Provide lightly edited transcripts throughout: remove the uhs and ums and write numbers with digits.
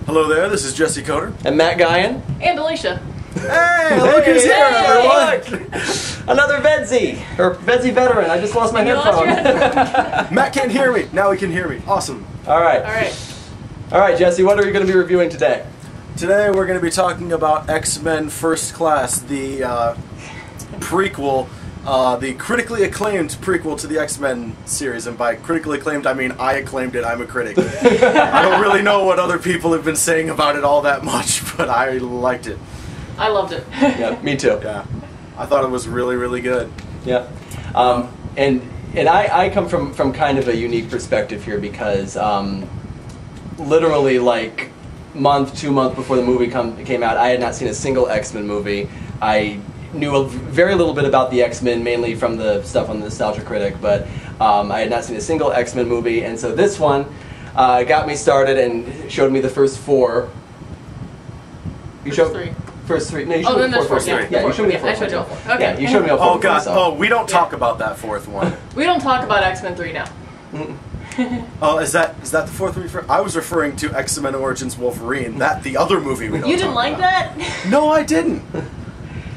Hello there, this is Jesse Coder. And Matt Guyan. And Alicia. Hey, look who's here, everyone! Another Vedsy, or Vedsy veteran. I just lost my headphone. Matt can't hear me. Now he can hear me. Awesome. All right. All right, Jesse, what are we going to be reviewing today? Today we're going to be talking about X-Men First Class, the prequel, the critically acclaimed prequel to the X-Men series. And by critically acclaimed, I mean I acclaimed it. I'm a critic. I don't really know what other people have been saying about it all that much, but I liked it. I loved it. Yeah, me too. Yeah, I thought it was really, really good. Yeah, and I come from kind of a unique perspective here because literally like two months before the movie came out, I had not seen a single X-Men movie. I knew very little bit about the X-Men, mainly from the stuff on the Nostalgia Critic, but I had not seen a single X-Men movie, and so this one got me started and showed me the first four. First three. No, you showed me the first three. Yeah, you showed me the first one. Okay. Yeah, you showed me all four. Oh god. Oh, we don't talk about that fourth one. We don't talk about X-Men 3 now. Oh, is that the fourth one? I was referring to X-Men Origins Wolverine. The other movie we don't. You didn't like that? No, I didn't.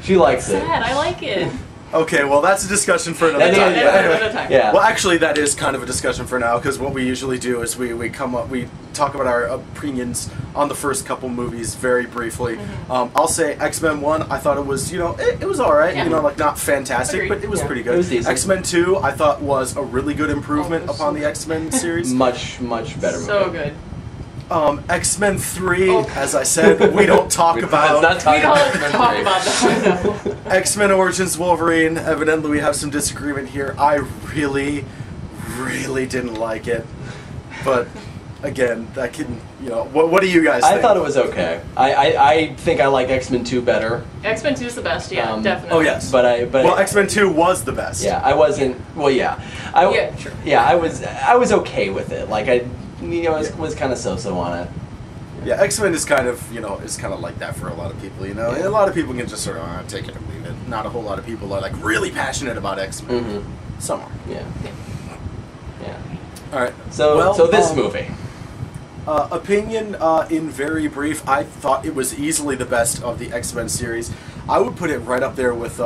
She likes it. Sad. I like it. Okay, well that's a discussion for another time. Another time. Yeah. Well, actually, that is kind of a discussion for now because what we usually do is we talk about our opinions on the first couple movies very briefly. I'll say X-Men 1, I thought it was it was all right. Yeah. Like not fantastic, Agreed. but it was pretty good. It was decent. X-Men 2, I thought was a really good improvement upon the X-Men series. Much better movie. So good. X-Men 3, as I said, we don't talk about. Let's not We don't X-Men talk 3. about that. X-Men Origins Wolverine, evidently we have some disagreement here. I really didn't like it. But, again, that can, what do you guys think? I thought it was okay. I think I like X-Men 2 better. X-Men 2 is the best, yeah, definitely. Oh, yes. But X-Men 2 was the best. Yeah, I wasn't, well, yeah. Yeah, sure. Yeah, I was okay with it. Like, was kind of so-so on it. Yeah, X-Men is kind of, is kind of like that for a lot of people, Yeah. A lot of people can just sort of take it or leave it. Not a whole lot of people are, like, really passionate about X-Men. Some are. Yeah. Yeah. All right. So this movie. Opinion, in very brief, I thought it was easily the best of the X-Men series. I would put it right up there with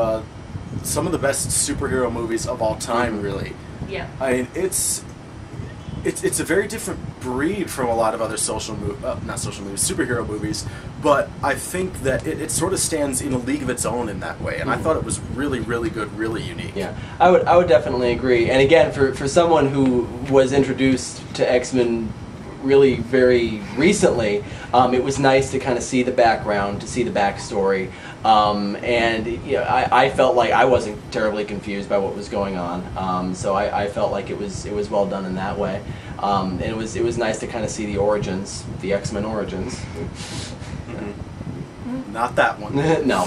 some of the best superhero movies of all time, really. Yeah. I mean, it's a very different breed from a lot of other superhero movies, but I think that it sort of stands in a league of its own in that way, and I thought it was really, really good, really unique. Yeah, I would definitely agree. And again, for someone who was introduced to X-Men really very recently, it was nice to kind of see the background, to see the backstory, and I felt like I wasn't terribly confused by what was going on. So I felt like it was well done in that way, and it was nice to kind of see the origins, the X-Men origins. Not that one. No.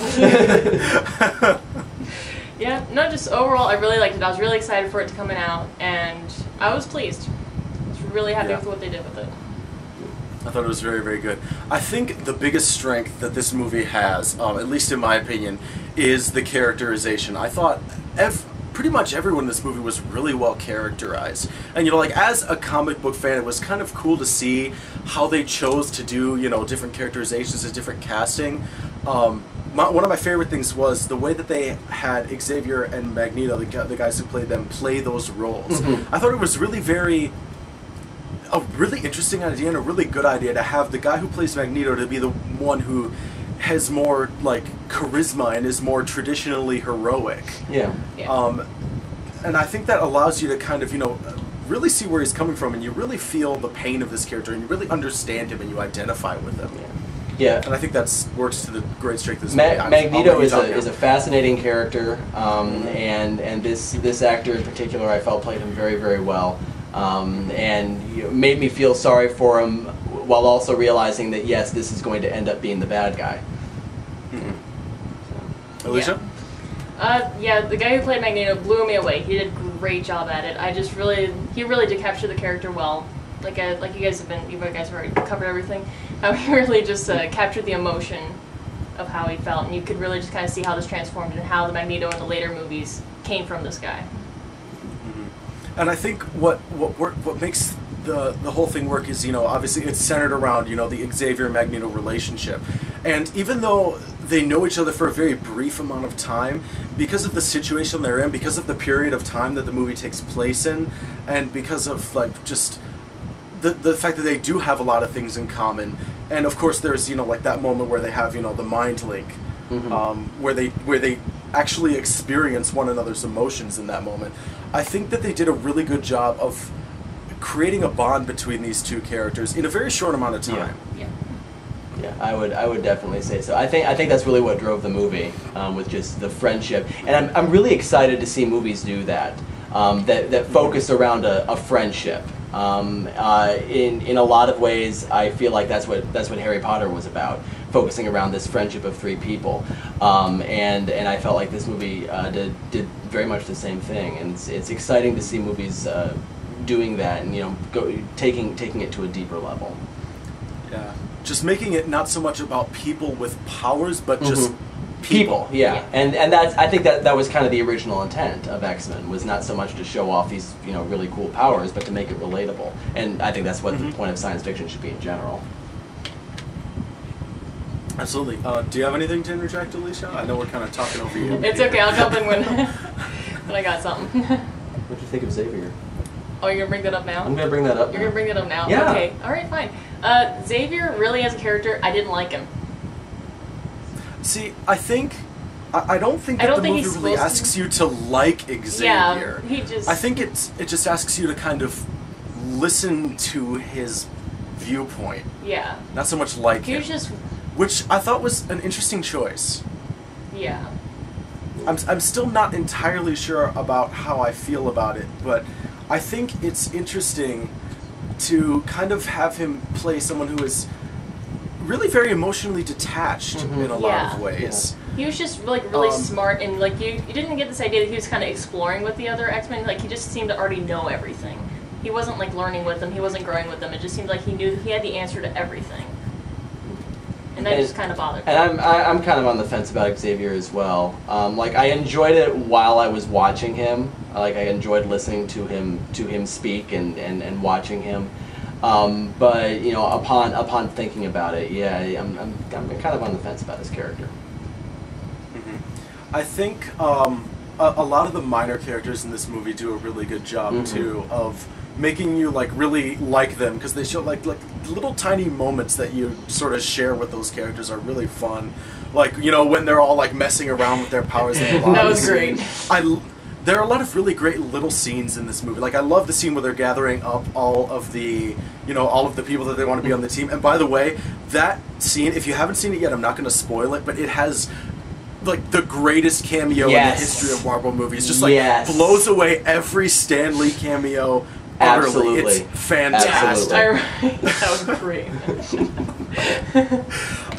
Yeah, no, just overall, I really liked it. I was really excited for it to come out, and I was pleased. I was really happy with what they did with it. I thought it was very, very good. I think the biggest strength that this movie has, at least in my opinion, is the characterization. I thought pretty much everyone in this movie was really well characterized. And, like, as a comic book fan, it was kind of cool to see how they chose to do, different characterizations and different casting. One of my favorite things was the way that they had Xavier and Magneto, the guys who played them, play those roles. I thought it was a really interesting idea and a really good idea to have the guy who plays Magneto to be the one who has more, like, charisma and is more traditionally heroic. Yeah. And I think that allows you to kind of, really see where he's coming from, and you really feel the pain of this character, and you really understand him, and you identify with him. Yeah. And I think that works to the great strength of this movie. Magneto is a fascinating character, and this actor in particular, I felt played him very, very well. And made me feel sorry for him while also realizing that, yes, this is going to end up being the bad guy. Alicia? Yeah, the guy who played Magneto blew me away. He did a great job at it. He really did capture the character well. Like you guys have already covered everything. He really just captured the emotion of how he felt, and you could really just kind of see how this transformed and how the Magneto in the later movies came from this guy. And I think what makes the whole thing work is, obviously it's centered around, the Xavier Magneto relationship. And even though they know each other for a very brief amount of time, because of the situation they're in, because of the period of time that the movie takes place in, and because of like just the fact that they do have a lot of things in common, and of course there's like that moment where they have the mind link, where they actually experience one another's emotions in that moment. I think that they did a really good job of creating a bond between these two characters in a very short amount of time. Yeah, I would definitely say so. I think that's really what drove the movie, with just the friendship, and I'm really excited to see movies do that, that focus around a friendship. In a lot of ways, I feel like that's what Harry Potter was about, focusing around this friendship of three people, and I felt like this movie did very much the same thing, and it's exciting to see movies doing that, and taking it to a deeper level. Yeah, just making it not so much about people with powers, but just people. Yeah, and I think that was kind of the original intent of X-Men, was not so much to show off these really cool powers, but to make it relatable. And I think that's what the point of science fiction should be in general. Absolutely. Do you have anything to interject, Alicia? I know we're kind of talking over you. It's okay. I'll jump in when I got something. What'd you think of Xavier? Oh, you're gonna bring that up now? I'm gonna bring that up. You're gonna bring that up now? Yeah. Okay. All right. Fine. Xavier, really, as a character, I didn't like him. See, I don't think that the movie really asks you to like Xavier. Yeah, he just... I think it just asks you to kind of listen to his viewpoint. Yeah. Not so much like him. He was just... Which I thought was an interesting choice. Yeah. I'm still not entirely sure about how I feel about it, but I think it's interesting to kind of have him play someone who is really very emotionally detached in a lot of ways. Yeah. He was just really smart, and like you didn't get this idea that he was kind of exploring with the other X-Men. Like he just seemed to already know everything. He wasn't like learning with them. He wasn't growing with them. It just seemed like he knew he had the answer to everything. And that just kind of bothered me. And I'm kind of on the fence about Xavier as well. Like I enjoyed it while I was watching him. Like I enjoyed listening to him speak and watching him. But upon thinking about it, yeah, I'm kind of on the fence about his character. I think a lot of the minor characters in this movie do a really good job too of making you really like them, because they show like little tiny moments that you sort of share with those characters are really fun. Like when they're all messing around with their powers and that was great. There are a lot of really great little scenes in this movie. Like I love the scene where they're gathering up all of the people that they want to be on the team. And by the way, that scene, if you haven't seen it yet, I'm not going to spoil it, but it has the greatest cameo in the history of Marvel movies. Just blows away every Stan Lee cameo. Absolutely. It's fantastic. That was great.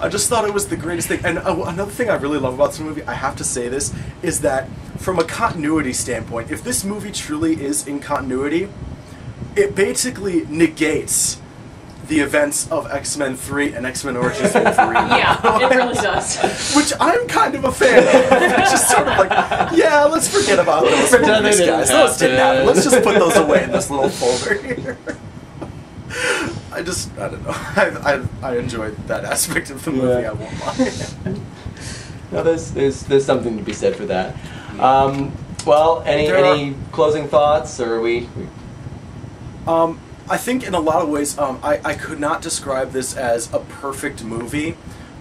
I just thought it was the greatest thing. And another thing I really love about this movie, I have to say this, is that from a continuity standpoint, if this movie truly is in continuity, it basically negates the events of X-Men 3 and X-Men Origins Wolverine. Yeah, it really does. Which I'm kind of a fan of. It's just sort of yeah, let's forget about those movies, guys. Those didn't happen. Let's just put those away in this little folder here. I don't know. I enjoyed that aspect of the movie, I won't lie. No, there's something to be said for that. Well, any closing thoughts, or are we? I think in a lot of ways, I could not describe this as a perfect movie.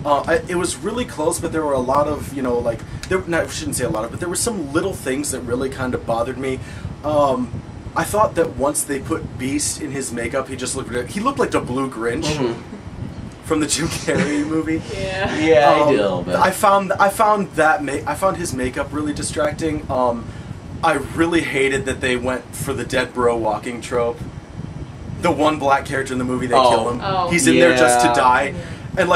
It was really close, but there were a lot of, I shouldn't say a lot of, but there were some little things that really kind of bothered me. I thought that once they put Beast in his makeup, he looked like the Blue Grinch from the Jim Carrey movie. Yeah, yeah, I did a little bit. I found his makeup really distracting. I really hated that they went for the dead bro walking trope. The one black character in the movie, they kill him. Oh. He's in there just to die. And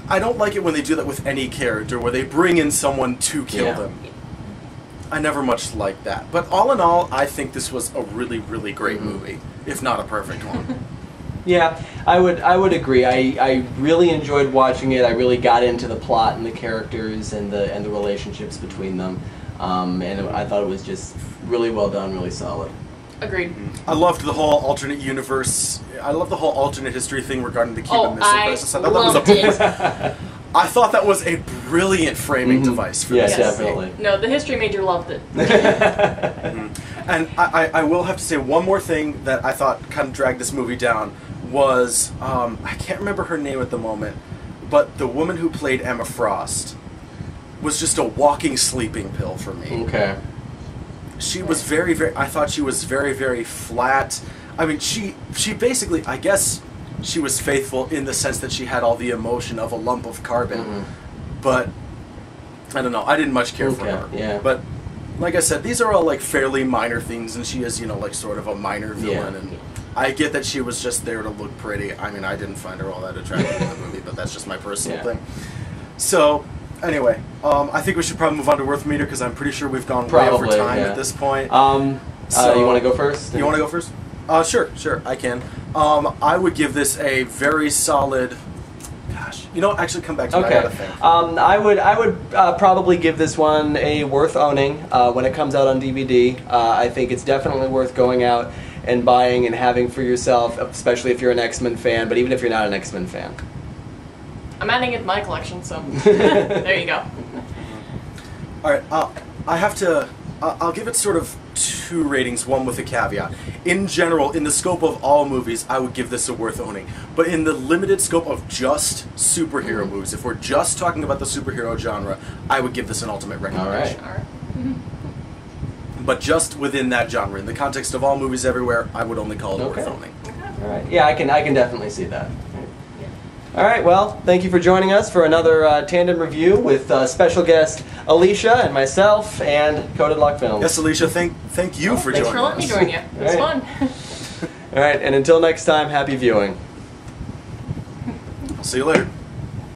I don't like it when they do that with any character, where they bring in someone to kill them. I never much liked that. But all in all, I think this was a really, really great movie, if not a perfect one. Yeah, I would agree. I really enjoyed watching it. I really got into the plot and the characters and the relationships between them. And I thought it was just really well done, really solid. Agreed. I loved the whole alternate universe. I love the whole alternate history thing regarding the Cuban Missile Crisis. I thought loved it. I thought that was a brilliant framing device for Yes, this. definitely. No, the history major loved it. And I will have to say one more thing that I thought kind of dragged this movie down was, I can't remember her name at the moment, but the woman who played Emma Frost was just a walking sleeping pill for me. Okay. She was very, I thought she was very, very flat. I mean, she basically, I guess she was faithful in the sense that she had all the emotion of a lump of carbon. But, I don't know, I didn't much care for her. Yeah. But, like I said, these are all like fairly minor things, and she is, you know, like sort of a minor villain. And I get that she was just there to look pretty. I mean, I didn't find her all that attractive in the movie, but that's just my personal thing. So, anyway, I think we should probably move on to Worth Meter because I'm pretty sure we've gone way over time at this point. So, you want to go first? You want to go first? Sure, I can. I would give this a very solid. Gosh, you know, actually, come back to me. I gotta think. I would probably give this one a worth owning when it comes out on DVD. I think it's definitely worth going out and buying and having for yourself, especially if you're an X-Men fan. But even if you're not an X-Men fan, I'm adding it to my collection, so there you go. All right, I have to. I'll give it sort of 2 ratings, one with a caveat. In general, in the scope of all movies, I would give this a worth owning. But in the limited scope of just superhero movies, if we're just talking about the superhero genre, I would give this an ultimate recommendation. All right. But just within that genre, in the context of all movies everywhere, I would only call it worth owning. All right. Yeah, I can definitely see that. All right, well, thank you for joining us for another tandem review with special guest Alicia and myself and CodedLockFilms. Yes, Alicia, thank you for joining us. Thanks for letting me join you. It was fun. All right, and until next time, happy viewing. I'll see you later.